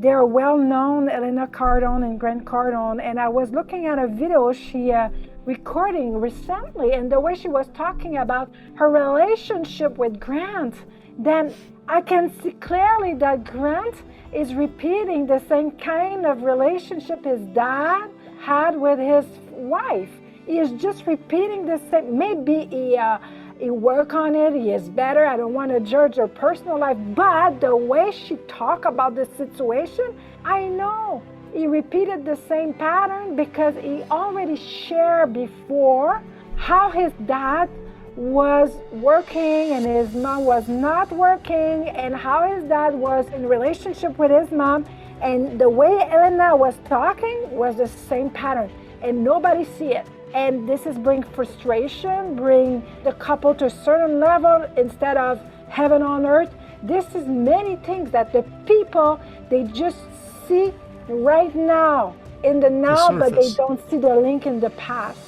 They're well-known, Elena Cardone and Grant Cardone, and I was looking at a video she recording recently, and the way she was talking about her relationship with Grant, then I can see clearly that Grant is repeating the same kind of relationship his dad had with his wife. He is just repeating the same. Maybe he work on it, he is better. I don't want to judge her personal life, but the way she talk about the situation, I know he repeated the same pattern because he already shared before how his dad was working and his mom was not working, and how his dad was in relationship with his mom, and the way Elena was talking was the same pattern, and nobody see it. And this is bring frustration, bring the couple to a certain level instead of heaven on earth. This is many things that the people, they just see right now, in the now, but they don't see the link in the past.